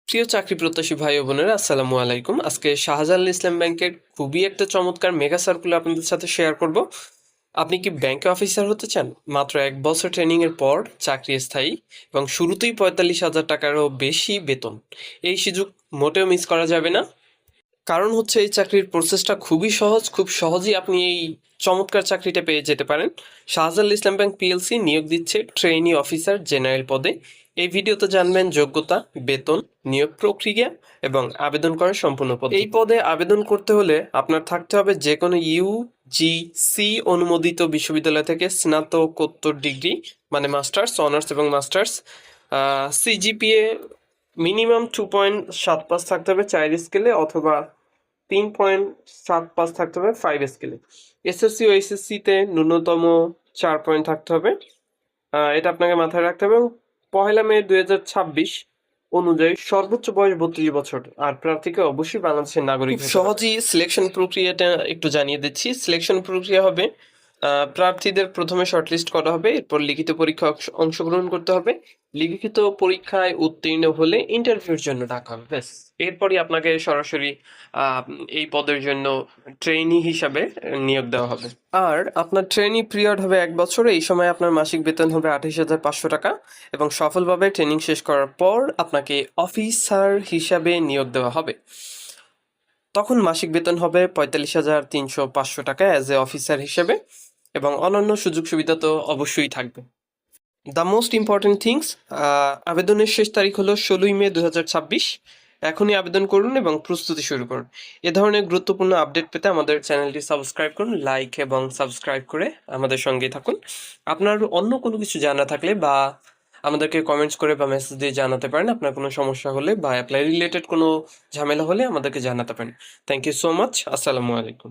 প্রিয় চাকরি প্রত্যাশী ভাই ও বোনেরা, আসসালামু আলাইকুম। আজকে শাহজালাল ইসলাম ব্যাংকের খুবই একটা চমৎকার মেগা সার্কুলার আপনাদের সাথে শেয়ার করব। আপনি কি ব্যাংকে অফিসার হতে চান? মাত্র 1 বছর ট্রেনিং এর পর চাকরি স্থায়ী এবং শুরুতেই 45,000 টাকারও বেশি বেতন। এই সুযোগ মোটেও মিস করা যাবে না। কারণ হচ্ছে এই চাকরির প্রসেসটা খুবই সহজ, খুব সহজেই আপনি এই চমৎকার চাকরিটা পেয়ে যেতে পারেন। শাহজালাল ইসলাম ব্যাংক পিএলসি নিয়োগ দিচ্ছে ট্রেনি অফিসার জেনারেল পদে। এই ভিডিওতে জানবেন যোগ্যতা, বেতন, নিয়োগ প্রক্রিয়া এবং আবেদন করার সম্পূর্ণ পদ্ধতি। এই পদে আবেদন করতে হলে আপনার থাকতে হবে যে কোনো ইউজিসি অনুমোদিত বিশ্ববিদ্যালয় থেকে স্নাতকোত্তর ডিগ্রি, মানে মাস্টার্স, অনার্স এবং মাস্টার্স। সিজিপিএ মিনিমাম 2.75 থাকতে হবে 4 স্কেলে, অথবা 3.75 থাকতে হবে 5 স্কেলে। এসএসসি ও এসএসসিতে ন্যূনতম 4 পয়েন্ট থাকতে হবে। এটা আপনাকে মাথায় রাখতে হবে। এবং 1 মে 2026 অনুযায়ী সর্বোচ্চ বয়স 32 বছর, আর প্রার্থীকে অবশ্যই বাংলাদেশের নাগরিক হতে হবে। সহজেই সিলেকশন প্রক্রিয়াটা একটু জানিয়ে দিচ্ছি। সিলেকশন প্রক্রিয়া হবে, প্রার্থীদের প্রথমে শর্টলিস্ট করা হবে, এরপর লিখিত পরীক্ষা অংশগ্রহণ করতে হবে। লিখিত পরীক্ষায় উত্তীর্ণ হলে ইন্টারভিউর জন্য ডাকা হবে, ব্যাস। এরপরই আপনাকে সরাসরি আহ, এই পদের জন্য ট্রেনি হিসাবে নিয়োগ দেওয়া হবে। আর আপনার ট্রেনি পিরিয়ড হবে 1 বছর। এই সময় আপনার মাসিক বেতন হবে 28,500 টাকা এবং সফলভাবে ট্রেনিং শেষ করার পর আপনাকে অফিসার হিসাবে নিয়োগ দেওয়া হবে। তখন মাসিক বেতন হবে 45,300 টাকা অ্যাজ এ অফিসার হিসেবে, এবং অন্যান্য সুযোগ সুবিধা তো অবশ্যই থাকবে। দ্য মোস্ট ইম্পর্টেন্ট থিংস, আবেদনের শেষ তারিখ হলো 16 মে 2026। এখনই আবেদন করুন এবং প্রস্তুতি শুরু করুন। এ ধরনের গুরুত্বপূর্ণ আপডেট পেতে আমাদের চ্যানেলটি সাবস্ক্রাইব করুন, লাইক এবং সাবস্ক্রাইব করে আমাদের সঙ্গেই থাকুন। আপনার অন্য কোনো কিছু জানা থাকলে বা আমাদেরকে কমেন্টস করে বা মেসেজ দিয়ে জানাতে পারেন। আপনার কোনো সমস্যা হলে বা অ্যাপ্লাই রিলেটেড কোনো ঝামেলা হলে আমাদেরকে জানাতে পারেন। Thank you so much. আসসালামু আলাইকুম।